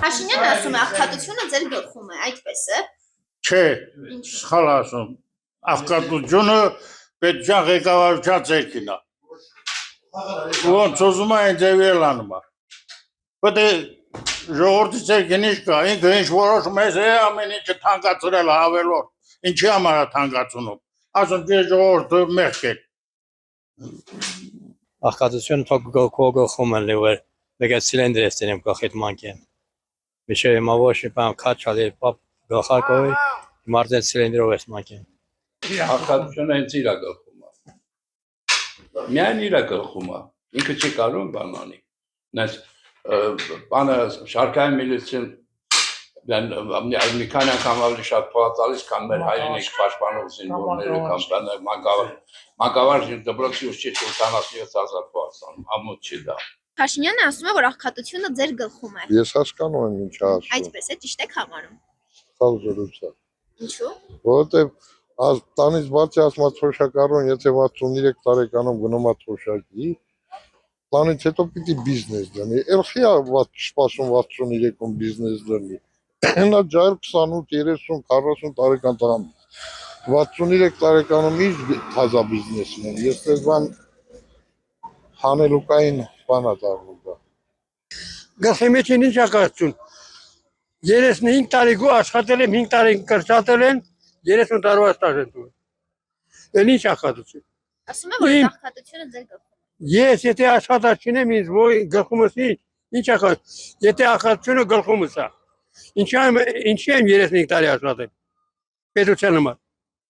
Փաշինյանը ասում է աղքատությունը ձեր գլխում է, այդպես է։ Չէ, սխալ ասում։ Աղքատությունը պետության ղեկավարության ձեռքին է։ Ոնց ուզում է այն ձևի էլ անում է։ Պետք է ժողովրդի ձեռքին ինչ կա, ինքը ինչ որոշում է, ամեն ինչը թանկացրել հավելորդ։ Ինչի համար է թանկացնում։ Ասում դե ժողովուրդը մեղք է։ Աղքատությունը թող գլխում է լեւեր, դեպի ցիլինդր է ստենեմ գլխիդ մանկեն։ Միշտ մավոշի բան քաչալի պապ գլխակոյ մարտեն ցիլինդրով է մանկեն։ Աղքատությունը հենց իր գլխում է։ Միայն իր գլխում է։ Ինքը չի կարող բան անի։ Նայած բանը շարքային միլիցիան մի քանի անգամ ավելի շատ փոխատալիս, քան մեր հայրենիք պաշտպանող զինվորները կամ մանկավարժ դպրոցի ուսուցիչ 87,000 փոխատալում, ամոթ չի դա։ Փաշինյանը ասում է, որ աղքատությունը ձեր գլխում է։ Ես հասկանում եմ ինչ ասում։ Այդպես է, ճիշտ եք համարում։ Սխալ զրույց է։ Ինչու՞։ Որովհետև տանից բացի ասում է թոշակառուն, եթե 63 տարեկանում գնում է թոշակի, տանից հետո պիտի բիզնես դնի։ Էլխի է սպասում 63-ում բիզնես դնի։ Նա ջայր 28, 30, 40 տարեկան տղան 63 տարեկանում իր թազա բիզնեսն է։ Ես դες բան հանելուկային բան է դառնում դա։ Գլխի մեջ ինչ ակացություն։ 35 տարի գու աշխատել եմ, 5 տարի կրճատել են, 30 տարվա ստաժ են տվել։ Էլ ինչ ակացություն։ Ասում է, որ աղքատությունը ձեր գլխում է։ Ես եթե աշխատած չունեմ, ինձ ոյ գլխումս ինչ ակացություն։ Եթե ակացությունը գլխումս է։ Ինչի եմ 35 տարի աշխատել։ Պետության համար։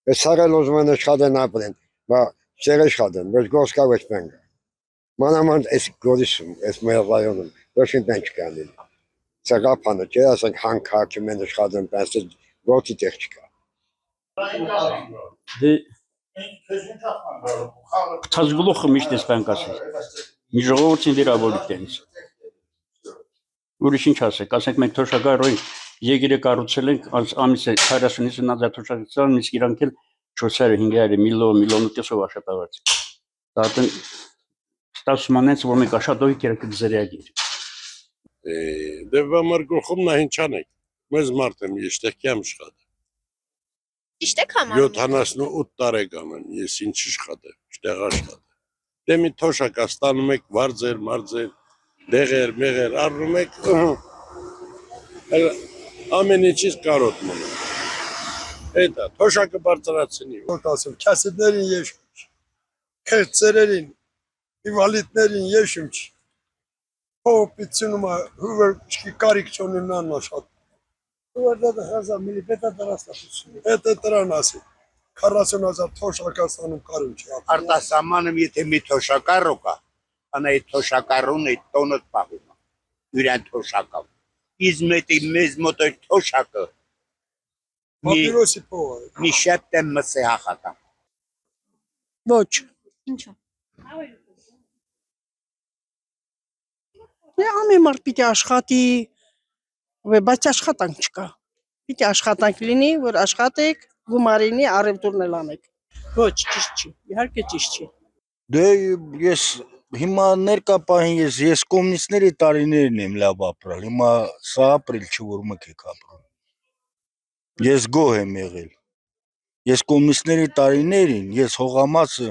Սարել ուզում են աշխատեն ապրեն, բա չեր աշխատեն, բայց գոսկա ոչ մենք։ Մանամանդ այս գորիսում, այս մեր ռայոնում, ոչ ինտեն չկանին։ Սագապանը չէ, ասենք հանքաչում են աշխատեն, բայց ոտի տեղ չկա։ Դե Ցած գլուխը միշտ էս բան կասի։ Մի ժողովրդին դիրավորի տենց։ Ուրիշ ինչ ասեք, ասենք մենք թոշակառոյին եգիրը կառուցել ենք, ամիսը 40-50,000 թոշակացան, իսկ իրանք էլ 400-500 միլիոն կեսով աշխատավարձ։ Դատեն ստացվում անենց, որ մենք աշխատողի կերակը գզերյագիր։ Դե վամար գլխում նա ինչ անեք։ Մեզ մարդ եմ, ես տեղ կյամ շխատ։ Ճիշտ եք համարում։ 78 տարեկան եմ, ես ինչ աշխատեմ, չտեղ աշխատեմ։ Դե մի թոշակ ստանում եք վարձեր, մարձեր, դեղեր, մեղեր, առնում եք, ամեն ինչից կարոտ մնում։ Հետա, թոշակը բարձրացնի։ Ո՞տ ասում, քասետներին եշում չի, քերծերերին, ինվալիդներին եշում չի։ Փոփիցնում է, հուվեր կարիք չունեն աննաշատ։ Հուվեր հազա միլի պետա դրաստացություն։ Հետը տրան ասի, 40,000 թոշակաստանում կարում չի։ Արտասամանում եթե մի թոշակառու կա, անա այդ թոշակառուն այդ տոնոտ պահում է, յուրան թոշակավ։ Մեզ մոտ այդ թոշակը Մապիրոսի փող է։ մի շեպտեմ մսե հախատա։ Ոչ։ Ինչու՞։ Դե ամեն մարդ պիտի աշխատի, բայց աշխատանք չկա։ Պիտի աշխատանք լինի, որ աշխատեք, գումարինի, առևտուրն էլ անեք։ Ոչ, ճիշտ չի։ Իհարկե ճիշտ չի։ Դե ես հիմա ներկա պահին ես կոմունիստների տարիներն եմ լավ ապրել, հիմա սա ապրել չի, որ մեկ եք ապրում։ Ես գոհ եմ եղել։ Ես կոմունիստների տարիներին, ես հողամասը,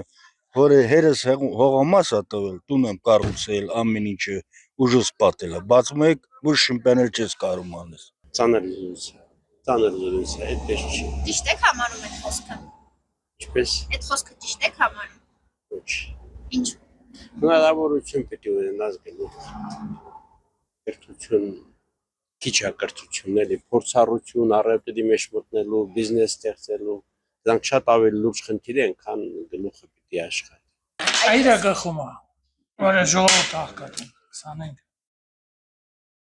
որը հերս հողամաս է տվել, տուն եմ կառուցել, ամեն ինչը ուժս պատել է, բաց մեկ ոչ շիմպանել չես կարում անես։ Ծանր լուրից է, այդպես չի։ Ճիշտ եք համարում այդ խոսքը։ Ինչպես։ Այդ խոսքը ճիշտ եք համարում։ Ոչ։ Ինչու՞։ Հնարավորություն պետք է ունենաս գնալ։ Կրթություն, քիչ կրթություն էլի, փորձառություն, առևտրի մեջ մտնելու, բիզնես ստեղծելու, դրանք շատ ավելի լուրջ խնդիր են, քան գլուխը պիտի աշխատի։ Այրա գլխում է, որը ժողովուրդ աղքատ, 25։